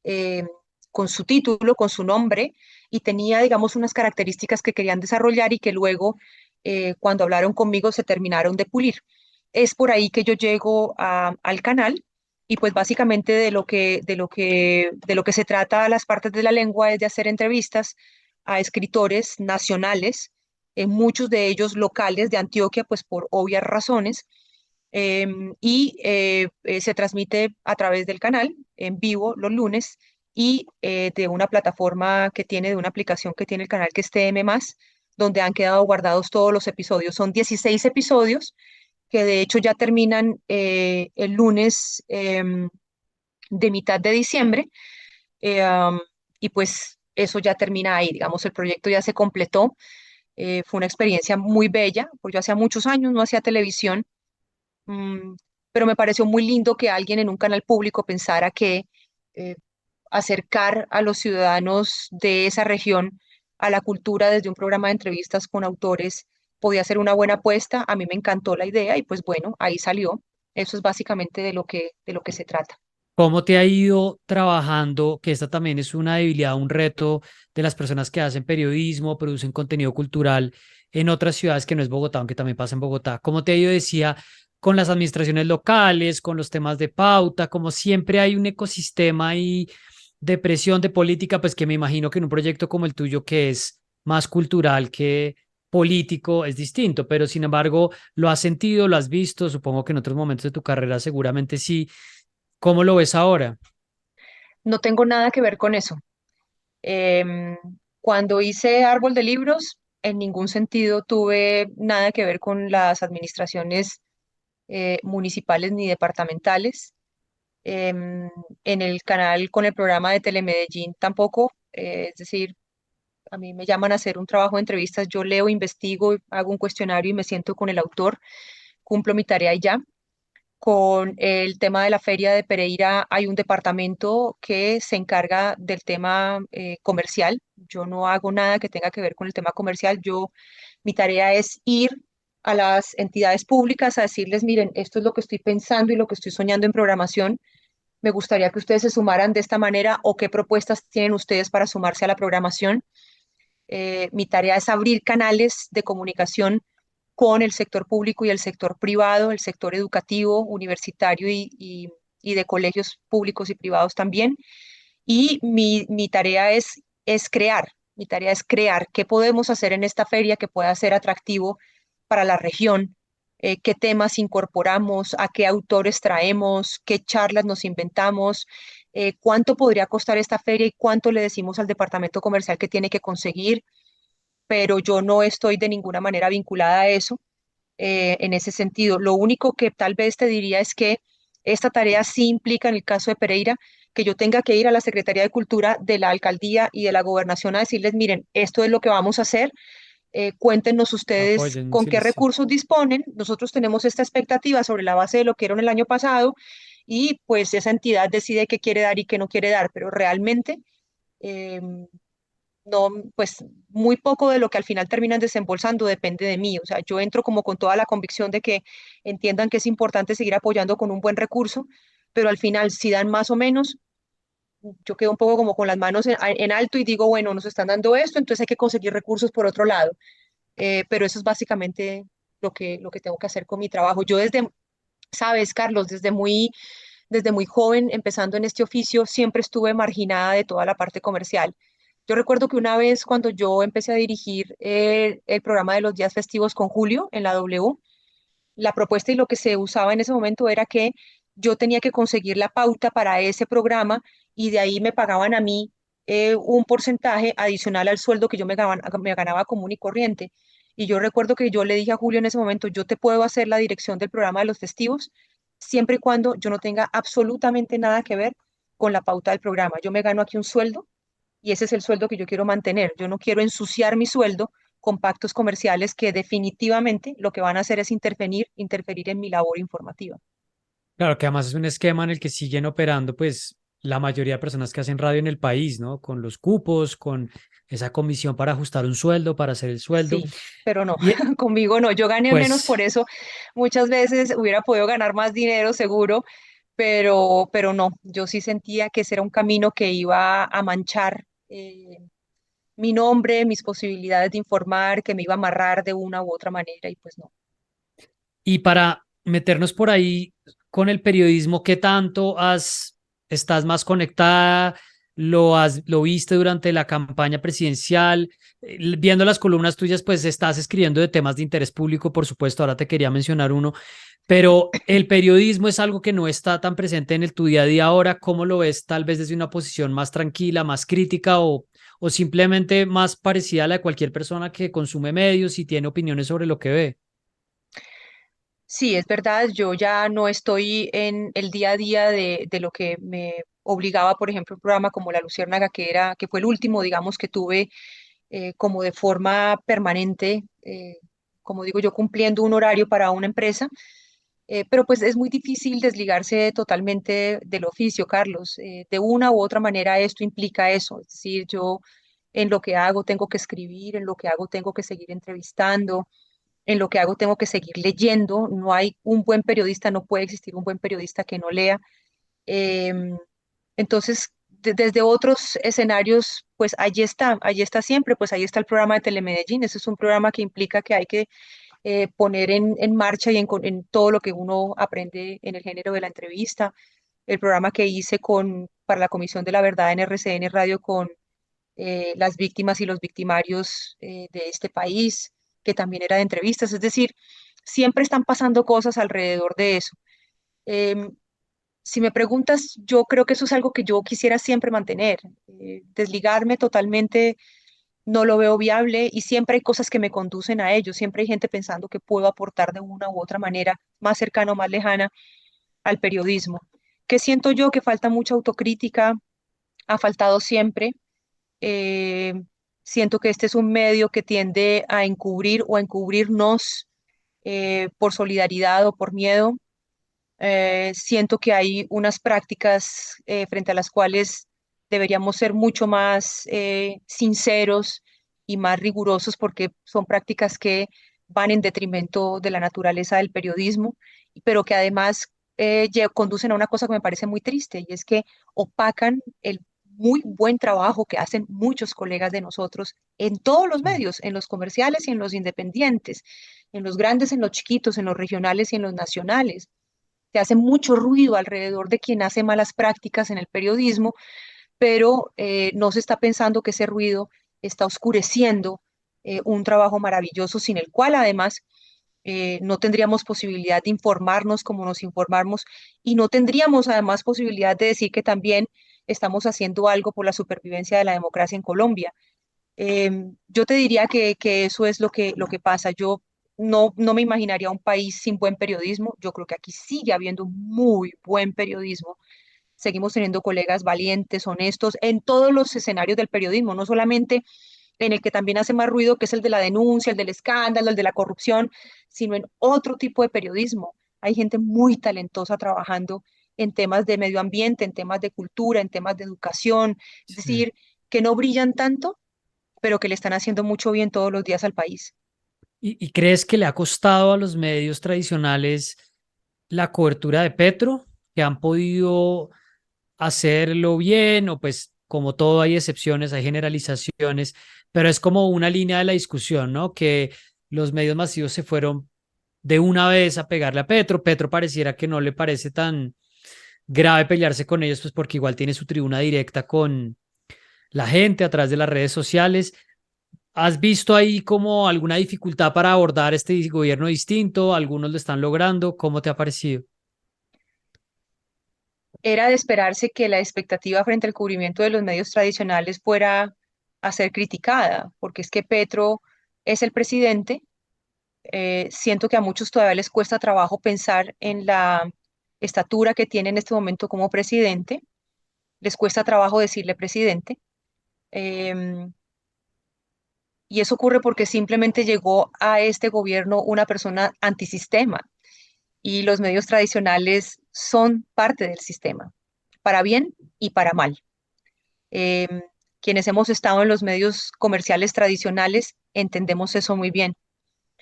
eh, con su título, con su nombre, y tenía, digamos, unas características que querían desarrollar y que luego, cuando hablaron conmigo, se terminaron de pulir. Es por ahí que yo llego al canal y pues básicamente de lo que se trata las partes de la lengua es de hacer entrevistas a escritores nacionales, muchos de ellos locales de Antioquia, pues por obvias razones, se transmite a través del canal en vivo los lunes y de una plataforma que tiene, de una aplicación que tiene el canal que es TM+, donde han quedado guardados todos los episodios. Son 16 episodios que de hecho ya terminan el lunes de mitad de diciembre y pues eso ya termina ahí, digamos, el proyecto ya se completó. Fue una experiencia muy bella, porque yo hacía muchos años no hacía televisión. Mm, pero me pareció muy lindo que alguien en un canal público pensara que eh, acercar a los ciudadanos de esa región a la cultura desde un programa de entrevistas con autores podía ser una buena apuesta. A mí me encantó la idea y pues bueno, ahí salió. Eso es básicamente de lo que se trata. ¿Cómo te ha ido trabajando? Que esta también es una debilidad, un reto de las personas que hacen periodismo, producen contenido cultural en otras ciudades que no es Bogotá, aunque también pasa en Bogotá. ¿Cómo te ha ido, decía, con las administraciones locales, con los temas de pauta? Como siempre hay un ecosistema ahí de presión, de política, pues que me imagino que en un proyecto como el tuyo, que es más cultural que político, es distinto, pero sin embargo, ¿lo has sentido, lo has visto? Supongo que en otros momentos de tu carrera seguramente sí. ¿Cómo lo ves ahora? No tengo nada que ver con eso. Em, Cuando hice Árbol de Libros, en ningún sentido tuve nada que ver con las administraciones municipales ni departamentales. Em, en el canal con el programa de Telemedellín tampoco. Es decir, a mí me llaman a hacer un trabajo de entrevistas, yo leo, investigo, hago un cuestionario y me siento con el autor, cumplo mi tarea y ya. Con el tema de la feria de Pereira hay un departamento que se encarga del tema comercial. Yo no hago nada que tenga que ver con el tema comercial. Mi tarea es ir a las entidades públicas a decirles, miren, esto es lo que estoy pensando y lo que estoy soñando en programación. Me gustaría que ustedes se sumaran de esta manera o qué propuestas tienen ustedes para sumarse a la programación. Mi tarea es abrir canales de comunicación con el sector público y el sector privado, el sector educativo, universitario y de colegios públicos y privados también. Y mi tarea mi tarea es crear qué podemos hacer en esta feria que pueda ser atractivo para la región, qué temas incorporamos, a qué autores traemos, qué charlas nos inventamos, cuánto podría costar esta feria y cuánto le decimos al departamento comercial que tiene que conseguir, pero yo no estoy de ninguna manera vinculada a eso en ese sentido. Lo único que tal vez te diría es que esta tarea sí implica, en el caso de Pereira, que yo tenga que ir a la Secretaría de Cultura de la Alcaldía y de la Gobernación a decirles, miren, esto es lo que vamos a hacer, cuéntenos ustedes Apoyen, con sí, qué sí, sí. recursos disponen, nosotros tenemos esta expectativa sobre la base de lo que era el año pasado y pues esa entidad decide qué quiere dar y qué no quiere dar, pero realmente eh, no, pues muy poco de lo que al final terminan desembolsando depende de mí. O sea, yo entro como con toda la convicción de que entiendan que es importante seguir apoyando con un buen recurso, pero al final si dan más o menos, yo quedo un poco como con las manos en alto y digo, bueno, nos están dando esto, entonces hay que conseguir recursos por otro lado. Pero eso es básicamente lo que tengo que hacer con mi trabajo. Yo desde, sabes, Carlos, desde muy joven, empezando en este oficio, siempre estuve marginada de toda la parte comercial. Yo recuerdo que una vez cuando yo empecé a dirigir el programa de los días festivos con Julio en la W, la propuesta y lo que se usaba en ese momento era que yo tenía que conseguir la pauta para ese programa y de ahí me pagaban a mí un porcentaje adicional al sueldo que yo me ganaba común y corriente. Y yo recuerdo que yo le dije a Julio en ese momento, yo te puedo hacer la dirección del programa de los festivos siempre y cuando yo no tenga absolutamente nada que ver con la pauta del programa. Yo me gano aquí un sueldo y ese es el sueldo que yo quiero mantener. Yo no quiero ensuciar mi sueldo con pactos comerciales que definitivamente lo que van a hacer es interferir en mi labor informativa. Claro que además es un esquema en el que siguen operando, pues, la mayoría de personas que hacen radio en el país, ¿no? Con los cupos, con esa comisión para ajustar un sueldo, para hacer el sueldo. Sí, pero no, Y conmigo no. Yo gané menos pues, por eso. Muchas veces hubiera podido ganar más dinero, seguro, pero no. Yo sí sentía que ese era un camino que iba a manchar mi nombre, mis posibilidades de informar, que me iba a amarrar de una u otra manera y pues no. y para meternos por ahí con el periodismo, ¿qué tanto estás más conectada? ¿Lo viste durante la campaña presidencial? Viendo las columnas tuyas, pues estás escribiendo de temas de interés público, por supuesto, ahora te quería mencionar uno, pero el periodismo es algo que no está tan presente en tu día a día ahora. ¿Cómo lo ves? Tal vez desde una posición más tranquila, más crítica o simplemente más parecida a la de cualquier persona que consume medios y tiene opiniones sobre lo que ve. Sí, es verdad, yo ya no estoy en el día a día de lo que me obligaba, por ejemplo, un programa como La Luciérnaga, que fue el último, digamos, que tuve como de forma permanente, como digo yo, cumpliendo un horario para una empresa. Pero pues es muy difícil desligarse totalmente del oficio, Carlos. De una u otra manera esto implica eso. Es decir, yo en lo que hago tengo que escribir, en lo que hago tengo que seguir entrevistando, en lo que hago tengo que seguir leyendo. No hay un buen periodista, no puede existir un buen periodista que no lea. Em, entonces, desde otros escenarios, pues allí está siempre, pues ahí está el programa de Telemedellín. Ese es un programa que implica que hay que poner en marcha y en todo lo que uno aprende en el género de la entrevista. El programa que hice para la Comisión de la Verdad en RCN Radio con las víctimas y los victimarios de este país, que también era de entrevistas. Es decir, siempre están pasando cosas alrededor de eso. Em, si me preguntas, yo creo que eso es algo que yo quisiera siempre mantener. Desligarme totalmente no lo veo viable y siempre hay cosas que me conducen a ello. Siempre hay gente pensando que puedo aportar de una u otra manera, más cercana o más lejana, al periodismo. Que siento yo que falta mucha autocrítica, ha faltado siempre. Eh, siento que este es un medio que tiende a encubrir o a encubrirnos por solidaridad o por miedo. Siento que hay unas prácticas frente a las cuales deberíamos ser mucho más sinceros y más rigurosos porque son prácticas que van en detrimento de la naturaleza del periodismo, pero que además conducen a una cosa que me parece muy triste y es que opacan el muy buen trabajo que hacen muchos colegas de nosotros en todos los Sí. medios, en los comerciales y en los independientes, en los grandes, en los chiquitos, en los regionales y en los nacionales. Se hace mucho ruido alrededor de quien hace malas prácticas en el periodismo, pero no se está pensando que ese ruido está oscureciendo un trabajo maravilloso sin el cual además no tendríamos posibilidad de informarnos como nos informamos y no tendríamos además posibilidad de decir que también estamos haciendo algo por la supervivencia de la democracia en Colombia. Yo te diría que eso es lo que pasa. Yo no me imaginaría un país sin buen periodismo. Yo creo que aquí sigue habiendo muy buen periodismo. Seguimos teniendo colegas valientes, honestos, en todos los escenarios del periodismo, no solamente en el que también hace más ruido, que es el de la denuncia, el del escándalo, el de la corrupción, sino en otro tipo de periodismo. Hay gente muy talentosa trabajando en temas de medio ambiente, en temas de cultura, en temas de educación, es Sí. decir, que no brillan tanto, pero que le están haciendo mucho bien todos los días al país. Y crees que le ha costado a los medios tradicionales la cobertura de Petro, que han podido hacerlo bien, o pues como todo hay excepciones, hay generalizaciones, pero es como una línea de la discusión, ¿no? Que los medios masivos se fueron de una vez a pegarle a Petro. Petro pareciera que no le parece tan grave pelearse con ellos, pues porque igual tiene su tribuna directa con la gente a través de las redes sociales. ¿Has visto ahí como alguna dificultad para abordar este gobierno distinto? ¿Algunos lo están logrando? ¿Cómo te ha parecido? Era de esperarse que la expectativa frente al cubrimiento de los medios tradicionales fuera a ser criticada, porque es que Petro es el presidente. Siento que a muchos todavía les cuesta trabajo pensar en la estatura que tiene en este momento como presidente. Les cuesta trabajo decirle presidente. Em, y eso ocurre porque simplemente llegó a este gobierno una persona antisistema y los medios tradicionales son parte del sistema, para bien y para mal. Em, quienes hemos estado en los medios comerciales tradicionales entendemos eso muy bien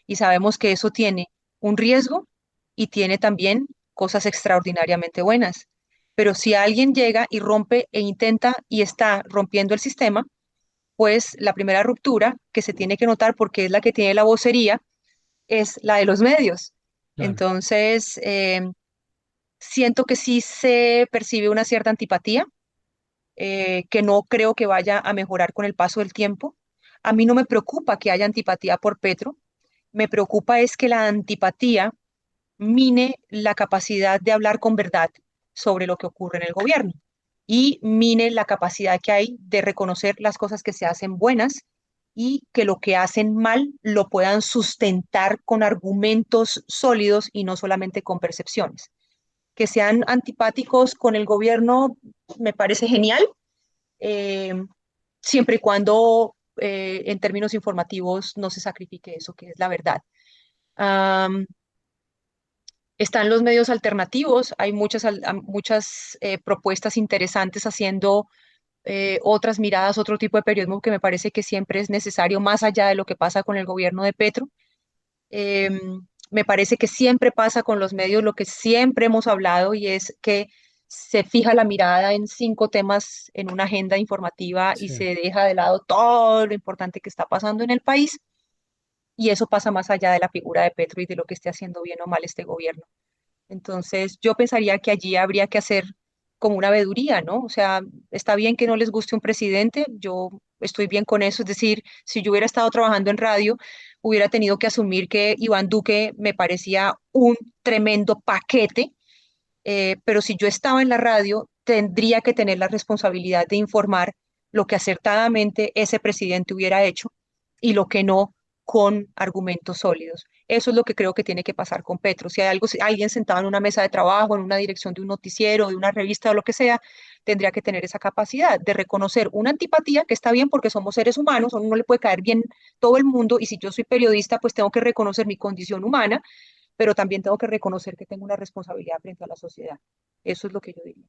y sabemos que eso tiene un riesgo y tiene también cosas extraordinariamente buenas. Pero si alguien llega y rompe e intenta y está rompiendo el sistema, pues la primera ruptura que se tiene que notar porque es la que tiene la vocería es la de los medios. Claro. Entonces, siento que sí se percibe una cierta antipatía, que no creo que vaya a mejorar con el paso del tiempo. A mí no me preocupa que haya antipatía por Petro, me preocupa es que la antipatía mine la capacidad de hablar con verdad sobre lo que ocurre en el gobierno y mine la capacidad que hay de reconocer las cosas que se hacen buenas y que lo que hacen mal lo puedan sustentar con argumentos sólidos y no solamente con percepciones. Que sean antipáticos con el gobierno me parece genial, eh, siempre y cuando en términos informativos no se sacrifique eso, que es la verdad. Um, Están los medios alternativos, hay muchas propuestas interesantes haciendo otras miradas, otro tipo de periodismo que me parece que siempre es necesario, más allá de lo que pasa con el gobierno de Petro. Me parece que siempre pasa con los medios lo que siempre hemos hablado y es que se fija la mirada en 5 temas en una agenda informativa y Sí. se deja de lado todo lo importante que está pasando en el país y eso pasa más allá de la figura de Petro y de lo que esté haciendo bien o mal este gobierno. Entonces, yo pensaría que allí habría que hacer como una veeduría, ¿no? O sea, está bien que no les guste un presidente, yo estoy bien con eso, es decir, si yo hubiera estado trabajando en radio, hubiera tenido que asumir que Iván Duque me parecía un tremendo paquete, pero si yo estaba en la radio, tendría que tener la responsabilidad de informar lo que acertadamente ese presidente hubiera hecho y lo que no con argumentos sólidos. Eso es lo que creo que tiene que pasar con Petro. Si hay algo, si alguien sentado en una mesa de trabajo, en una dirección de un noticiero, de una revista o lo que sea, tendría que tener esa capacidad de reconocer una antipatía que está bien porque somos seres humanos, a uno no le puede caer bien todo el mundo y si yo soy periodista, pues tengo que reconocer mi condición humana, pero también tengo que reconocer que tengo una responsabilidad frente a la sociedad. Eso es lo que yo diría.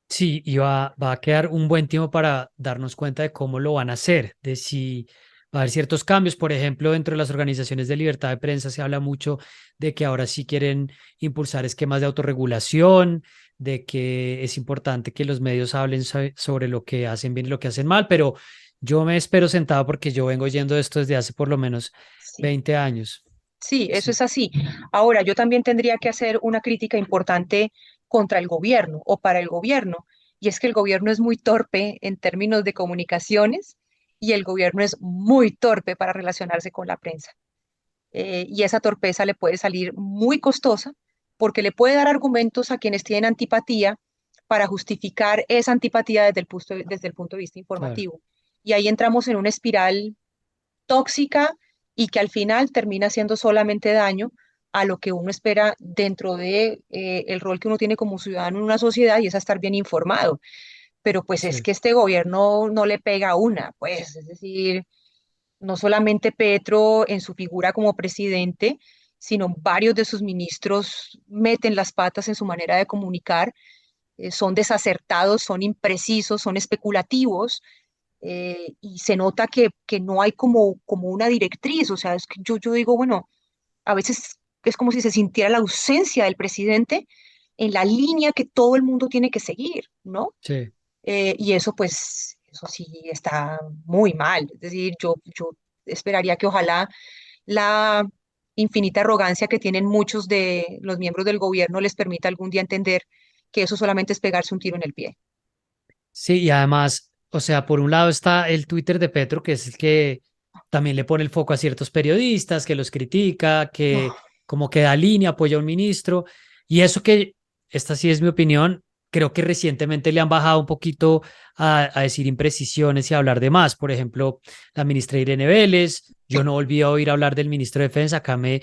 Sí, y va a quedar un buen tiempo para darnos cuenta de cómo lo van a hacer, de si va a haber ciertos cambios. Por ejemplo, dentro de las organizaciones de libertad de prensa se habla mucho de que ahora sí quieren impulsar esquemas de autorregulación, de que es importante que los medios hablen sobre lo que hacen bien y lo que hacen mal, pero yo me espero sentado porque yo vengo oyendo esto desde hace por lo menos Sí, 20 años. sí, eso Sí, es así. Ahora, yo también tendría que hacer una crítica importante contra el gobierno o para el gobierno, y es que el gobierno es muy torpe en términos de comunicaciones y el gobierno es muy torpe para relacionarse con la prensa. Y esa torpeza le puede salir muy costosa porque le puede dar argumentos a quienes tienen antipatía para justificar esa antipatía desde el punto de vista claro. informativo. Y ahí entramos en una espiral tóxica y que al final termina haciendo solamente daño a lo que uno espera dentro de el rol que uno tiene como ciudadano en una sociedad y es a estar bien informado. Pero pues es Sí. que este gobierno no le pega a una, pues es decir, no solamente Petro en su figura como presidente, sino varios de sus ministros meten las patas en su manera de comunicar, son desacertados, son imprecisos, son especulativos, y se nota que no hay como una directriz, o sea, es que yo digo, bueno, a veces es como si se sintiera la ausencia del presidente en la línea que todo el mundo tiene que seguir, ¿no? Sí. Y eso pues, eso sí está muy mal. Es decir, yo esperaría que ojalá la infinita arrogancia que tienen muchos de los miembros del gobierno les permita algún día entender que eso solamente es pegarse un tiro en el pie. Sí, y además, o sea, por un lado está el Twitter de Petro, que es el que también le pone el foco a ciertos periodistas, que los critica, que Oh, como que da línea, apoya a un ministro, y eso que, esta sí es mi opinión, creo que recientemente le han bajado un poquito a decir imprecisiones y a hablar de más. Por ejemplo, la ministra Irene Vélez, yo no volví a oír hablar del ministro de Defensa, acá me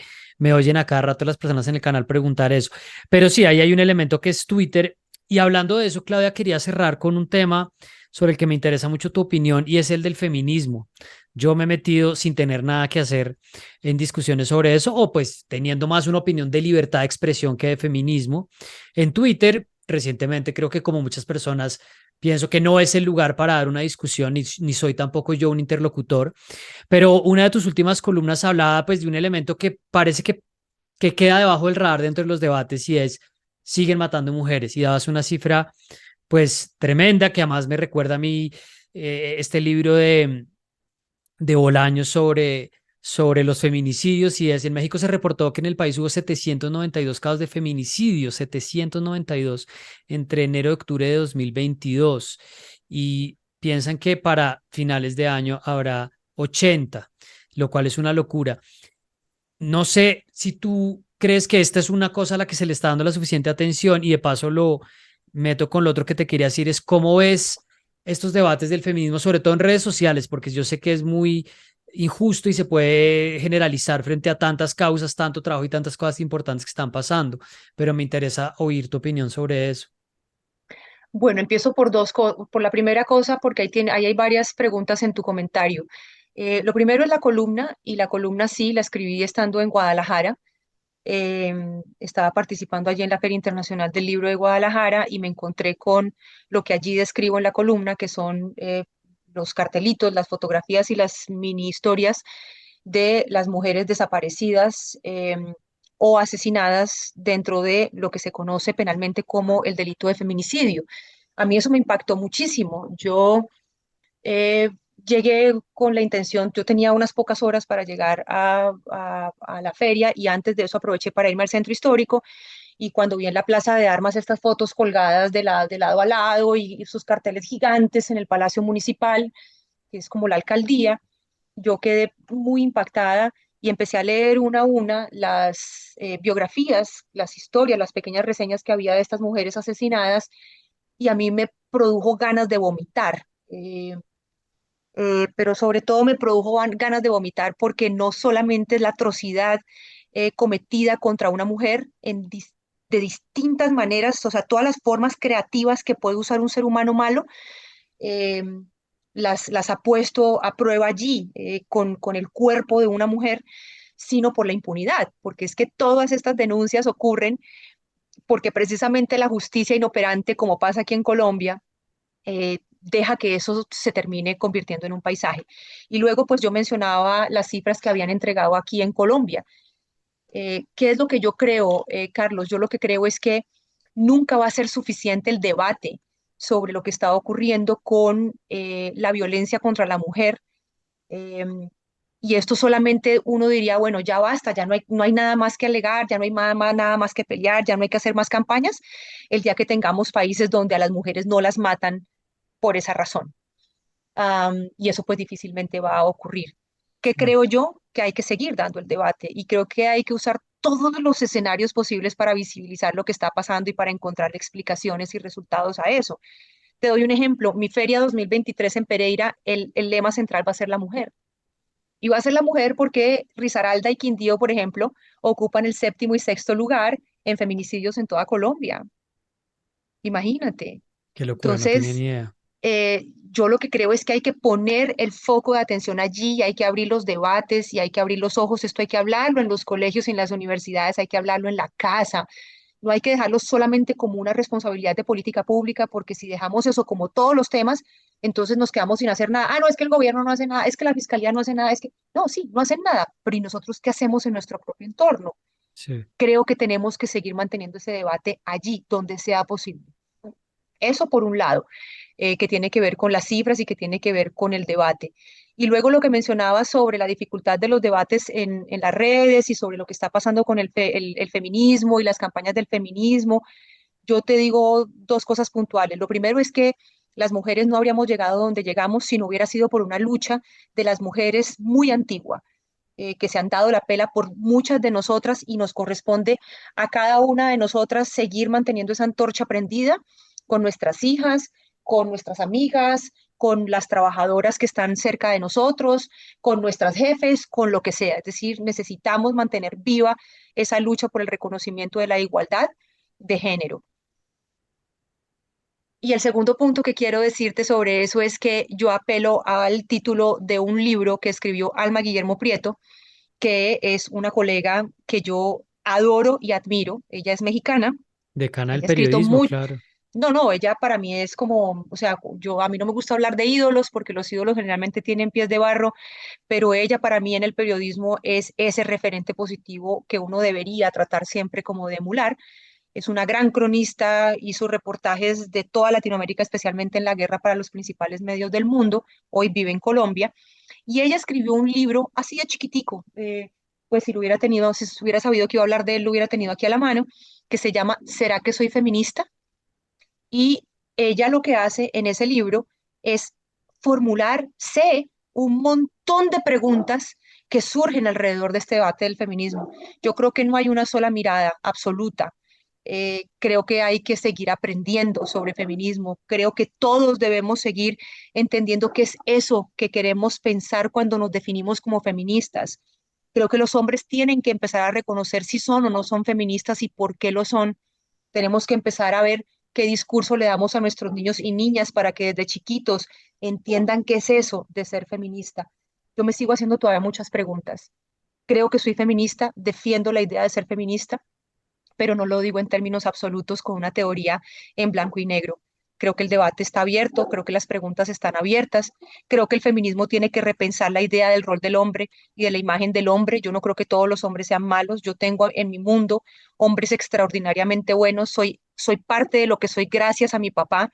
oyen a cada rato las personas en el canal preguntar eso. Pero sí, ahí hay un elemento que es Twitter y hablando de eso, Claudia, quería cerrar con un tema sobre el que me interesa mucho tu opinión y es el del feminismo. Yo me he metido sin tener nada que hacer en discusiones sobre eso o pues teniendo más una opinión de libertad de expresión que de feminismo. En Twitter, recientemente creo que como muchas personas pienso que no es el lugar para dar una discusión ni soy tampoco yo un interlocutor, pero una de tus últimas columnas hablaba pues de un elemento que parece que queda debajo del radar dentro de los debates y es siguen matando mujeres y dabas una cifra pues tremenda que además me recuerda a mí este libro de Bolaños sobre los feminicidios y es en México se reportó que en el país hubo 792 casos de feminicidio, 792 entre enero y octubre de 2022 y piensan que para finales de año habrá 80, lo cual es una locura. No sé si tú crees que esta es una cosa a la que se le está dando la suficiente atención y de paso lo meto con lo otro que te quería decir es cómo ves estos debates del feminismo, sobre todo en redes sociales, porque yo sé que es muy injusto y se puede generalizar frente a tantas causas, tanto trabajo y tantas cosas importantes que están pasando, pero me interesa oír tu opinión sobre eso. bueno, empiezo por la primera cosa, porque ahí hay varias preguntas en tu comentario. Lo primero es la columna, y la columna sí la escribí estando en Guadalajara. Estaba participando allí en la Feria Internacional del Libro de Guadalajara y me encontré con lo que allí describo en la columna, que son los cartelitos, las fotografías y las mini historias de las mujeres desaparecidas o asesinadas dentro de lo que se conoce penalmente como el delito de feminicidio. A mí eso me impactó muchísimo. Yo llegué con la intención, yo tenía unas pocas horas para llegar a la feria y antes de eso aproveché para irme al centro histórico y cuando vi en la Plaza de Armas estas fotos colgadas de lado a lado y sus carteles gigantes en el Palacio Municipal, que es como la alcaldía, yo quedé muy impactada y empecé a leer una a una las biografías, las historias, las pequeñas reseñas que había de estas mujeres asesinadas y a mí me produjo ganas de vomitar. Pero sobre todo me produjo ganas de vomitar porque no solamente es la atrocidad cometida contra una mujer de distintas maneras, o sea, todas las formas creativas que puede usar un ser humano malo, eh, las ha puesto a prueba allí con el cuerpo de una mujer, sino por la impunidad, porque es que todas estas denuncias ocurren porque precisamente la justicia inoperante, como pasa aquí en Colombia, deja que eso se termine convirtiendo en un paisaje. Y luego, pues yo mencionaba las cifras que habían entregado aquí en Colombia. ¿Qué es lo que yo creo, Carlos? Yo lo que creo es que nunca va a ser suficiente el debate sobre lo que está ocurriendo con la violencia contra la mujer. Eh, y esto solamente uno diría, bueno, ya basta, ya no hay nada más que alegar, ya no hay nada más que pelear, ya no hay que hacer más campañas, el día que tengamos países donde a las mujeres no las matan por esa razón. Y eso pues difícilmente va a ocurrir. ¿Qué Sí. creo yo? Que hay que seguir dando el debate y creo que hay que usar todos los escenarios posibles para visibilizar lo que está pasando y para encontrar explicaciones y resultados a eso. Te doy un ejemplo, mi feria 2023 en Pereira, el lema central va a ser la mujer. Y va a ser la mujer porque Risaralda y Quindío, por ejemplo, ocupan el séptimo y sexto lugar en feminicidios en toda Colombia. Imagínate. Qué locura, no tenía Entonces, ni idea. yo lo que creo es que hay que poner el foco de atención allí, y hay que abrir los debates y hay que abrir los ojos. Esto hay que hablarlo en los colegios y en las universidades, hay que hablarlo en la casa. No hay que dejarlo solamente como una responsabilidad de política pública, porque si dejamos eso como todos los temas, entonces nos quedamos sin hacer nada. Ah, no, es que el gobierno no hace nada, es que la fiscalía no hace nada, es que no, sí, no hacen nada, pero ¿y nosotros qué hacemos en nuestro propio entorno? Sí. Creo que tenemos que seguir manteniendo ese debate allí donde sea posible. Eso por un lado, que tiene que ver con las cifras y que tiene que ver con el debate. Y luego lo que mencionaba sobre la dificultad de los debates en las redes y sobre lo que está pasando con el feminismo y las campañas del feminismo, yo te digo dos cosas puntuales. Lo primero es que las mujeres no habríamos llegado donde llegamos si no hubiera sido por una lucha de las mujeres muy antigua, que se han dado la pela por muchas de nosotras y nos corresponde a cada una de nosotras seguir manteniendo esa antorcha prendida con nuestras hijas, con nuestras amigas, con las trabajadoras que están cerca de nosotros, con nuestras jefes, con lo que sea. Es decir, necesitamos mantener viva esa lucha por el reconocimiento de la igualdad de género. Y el segundo punto que quiero decirte sobre eso es que yo apelo al título de un libro que escribió Alma Guillermo Prieto, que es una colega que yo adoro y admiro. Ella es mexicana, Decana del ella ha escrito periodismo, muy... claro. No, no, ella para mí es como, o sea, a mí no me gusta hablar de ídolos porque los ídolos generalmente tienen pies de barro, pero ella para mí en el periodismo es ese referente positivo que uno debería tratar siempre como de emular. Es una gran cronista, hizo reportajes de toda Latinoamérica, especialmente en la guerra para los principales medios del mundo. Hoy vive en Colombia. Y ella escribió un libro así de chiquitico, pues si lo hubiera tenido, si hubiera sabido que iba a hablar de él, lo hubiera tenido aquí a la mano, que se llama ¿Será que soy feminista? Y ella lo que hace en ese libro es formularse un montón de preguntas que surgen alrededor de este debate del feminismo. Yo creo que no hay una sola mirada absoluta. Creo que hay que seguir aprendiendo sobre feminismo. Creo que todos debemos seguir entendiendo qué es eso que queremos pensar cuando nos definimos como feministas. Creo que los hombres tienen que empezar a reconocer si son o no son feministas y por qué lo son. Tenemos que empezar a ver qué discurso le damos a nuestros niños y niñas para que desde chiquitos entiendan qué es eso de ser feminista. Yo me sigo haciendo todavía muchas preguntas. creo que soy feminista, defiendo la idea de ser feminista, pero no lo digo en términos absolutos con una teoría en blanco y negro. Creo que el debate está abierto, creo que las preguntas están abiertas, creo que el feminismo tiene que repensar la idea del rol del hombre y de la imagen del hombre. Yo no creo que todos los hombres sean malos, yo tengo en mi mundo hombres extraordinariamente buenos, soy parte de lo que soy gracias a mi papá,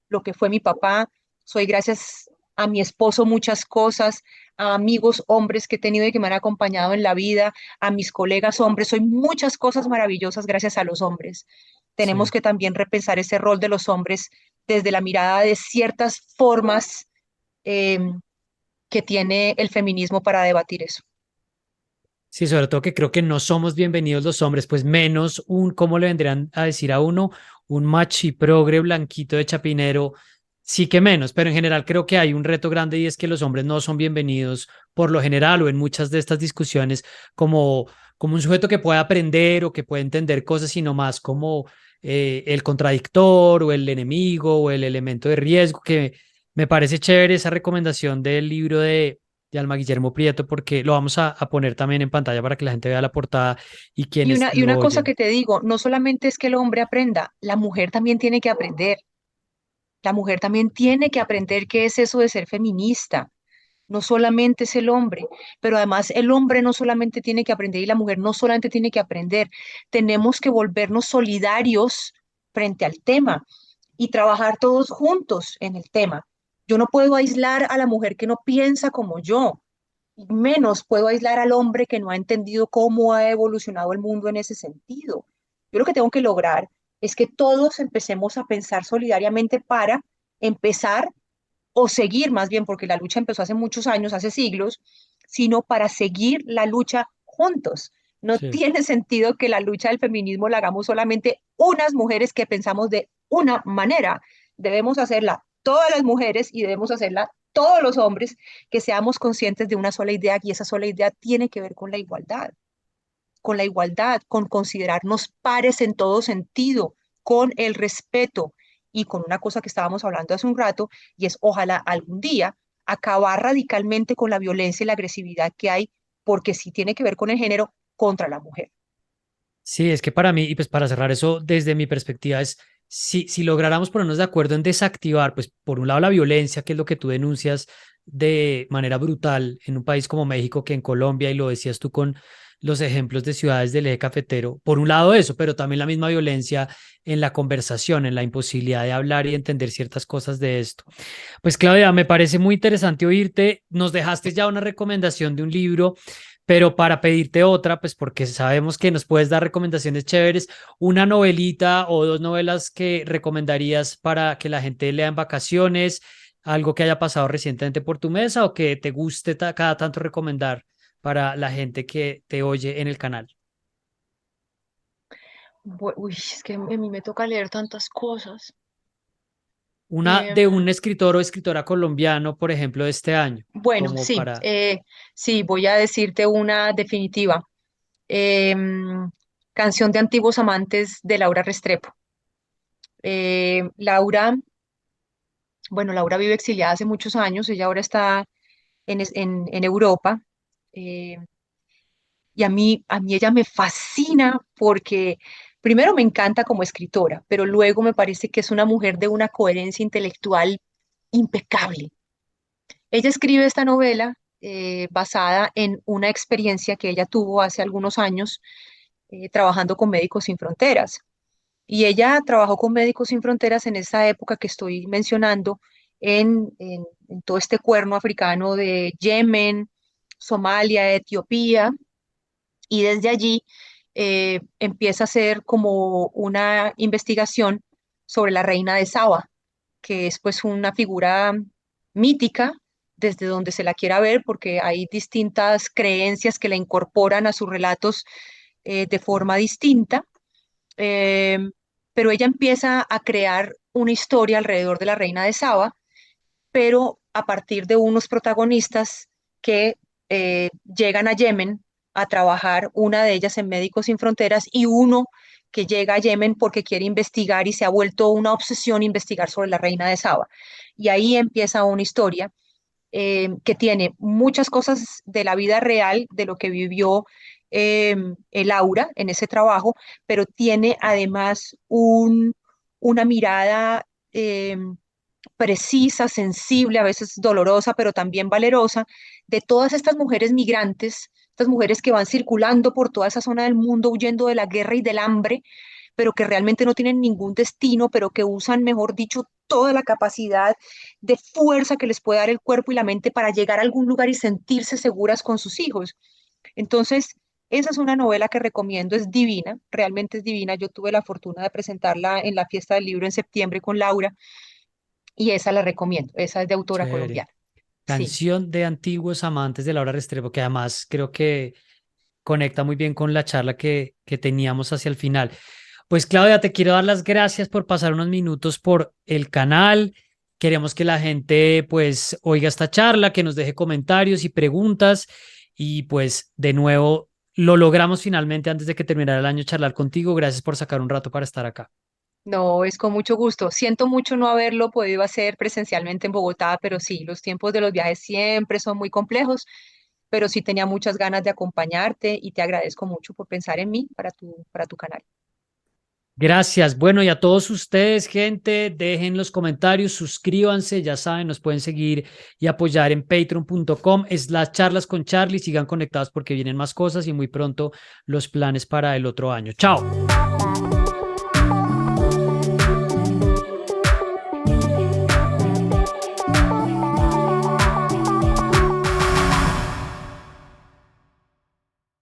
lo que fue mi papá, soy gracias a mi esposo muchas cosas, a amigos hombres que he tenido y que me han acompañado en la vida, a mis colegas hombres, soy muchas cosas maravillosas gracias a los hombres. Tenemos Sí. que también repensar ese rol de los hombres desde la mirada de ciertas formas eh, que tiene el feminismo para debatir eso. Sí, sobre todo que creo que no somos bienvenidos los hombres, pues menos un, ¿cómo le vendrían a decir a uno? Un machiprogre blanquito de chapinero, sí que menos, pero en general creo que hay un reto grande y es que los hombres no son bienvenidos por lo general o en muchas de estas discusiones como un sujeto que pueda aprender o que puede entender cosas, sino más como el contradictor o el enemigo o el elemento de riesgo, que me parece chévere esa recomendación del libro de Alma Guillermo Prieto, porque lo vamos a poner también en pantalla para que la gente vea la portada y quienes Y lo una cosa oyen. que te digo, no solamente es que el hombre aprenda, la mujer también tiene que aprender. La mujer también tiene que aprender qué es eso de ser feminista. No solamente es el hombre, pero además el hombre no solamente tiene que aprender y la mujer no solamente tiene que aprender. Tenemos que volvernos solidarios frente al tema y trabajar todos juntos en el tema. Yo no puedo aislar a la mujer que no piensa como yo, y menos puedo aislar al hombre que no ha entendido cómo ha evolucionado el mundo en ese sentido. Yo lo que tengo que lograr es que todos empecemos a pensar solidariamente para empezar o seguir más bien, porque la lucha empezó hace muchos años, hace siglos, sino para seguir la lucha juntos. No Sí. tiene sentido que la lucha del feminismo la hagamos solamente unas mujeres que pensamos de una manera. Debemos hacerla todas las mujeres y debemos hacerla todos los hombres, que seamos conscientes de una sola idea, y esa sola idea tiene que ver con la igualdad, con considerarnos pares en todo sentido, con el respeto y con una cosa que estábamos hablando hace un rato, y es ojalá algún día acabar radicalmente con la violencia y la agresividad que hay, porque sí tiene que ver con el género contra la mujer. Sí, es que para mí, y pues para cerrar eso, desde mi perspectiva, es si lográramos ponernos de acuerdo en desactivar, pues por un lado la violencia, que es lo que tú denuncias de manera brutal en un país como México, que en Colombia, y lo decías tú con los ejemplos de ciudades del eje cafetero, por un lado eso, pero también la misma violencia en la conversación, en la imposibilidad de hablar y entender ciertas cosas de esto. Pues Claudia, me parece muy interesante oírte. Nos dejaste ya una recomendación de un libro, pero para pedirte otra, pues porque sabemos que nos puedes dar recomendaciones chéveres, una novelita o dos novelas que recomendarías para que la gente lea en vacaciones, algo que haya pasado recientemente por tu mesa o que te guste cada tanto recomendar para la gente que te oye en el canal. Uy, es que a mí me toca leer tantas cosas. Una de Em, un escritor o escritora colombiano, por ejemplo, de este año, bueno, como sí, para... sí, voy a decirte una definitiva. Canción de Antiguos Amantes de Laura Restrepo. Laura, bueno, Laura vive exiliada hace muchos años, ella ahora está en Europa, eh, y a mí ella me fascina porque primero me encanta como escritora, pero luego me parece que es una mujer de una coherencia intelectual impecable. Ella escribe esta novela basada en una experiencia que ella tuvo hace algunos años trabajando con Médicos Sin Fronteras. Y ella trabajó con Médicos Sin Fronteras en esa época que estoy mencionando, en todo este cuerno africano de Yemen, Somalia, Etiopía, y desde allí empieza a hacer como una investigación sobre la reina de Saba, que es pues una figura mítica desde donde se la quiera ver, porque hay distintas creencias que la incorporan a sus relatos de forma distinta. Eh, pero ella empieza a crear una historia alrededor de la reina de Saba, pero a partir de unos protagonistas que llegan a Yemen a trabajar, una de ellas en Médicos Sin Fronteras y uno que llega a Yemen porque quiere investigar y se ha vuelto una obsesión investigar sobre la reina de Saba. Y ahí empieza una historia que tiene muchas cosas de la vida real, de lo que vivió Laura en ese trabajo, pero tiene además una mirada precisa, sensible, a veces dolorosa, pero también valerosa, de todas estas mujeres migrantes, estas mujeres que van circulando por toda esa zona del mundo huyendo de la guerra y del hambre, pero que realmente no tienen ningún destino, pero que usan, mejor dicho, toda la capacidad de fuerza que les puede dar el cuerpo y la mente para llegar a algún lugar y sentirse seguras con sus hijos. Entonces, esa es una novela que recomiendo, es divina, realmente es divina. Yo tuve la fortuna de presentarla en la fiesta del libro en septiembre con Laura y esa la recomiendo, esa es de autora Chévere. colombiana. Sí. Canción de antiguos amantes de Laura Restrepo, que además creo que conecta muy bien con la charla que teníamos hacia el final. Pues Claudia, te quiero dar las gracias por pasar unos minutos por el canal. Queremos que la gente pues oiga esta charla, que nos deje comentarios y preguntas y pues de nuevo lo logramos finalmente antes de que terminara el año charlar contigo. Gracias por sacar un rato para estar acá. No, es con mucho gusto. Siento mucho no haberlo podido hacer presencialmente en Bogotá, pero sí, los tiempos de los viajes siempre son muy complejos, pero sí tenía muchas ganas de acompañarte y te agradezco mucho por pensar en mí para tu canal. Gracias. Bueno, y a todos ustedes, gente, dejen los comentarios, suscríbanse, ya saben, nos pueden seguir y apoyar en patreon.com/charlas con Charlie. Sigan conectados porque vienen más cosas y muy pronto los planes para el otro año. Chao.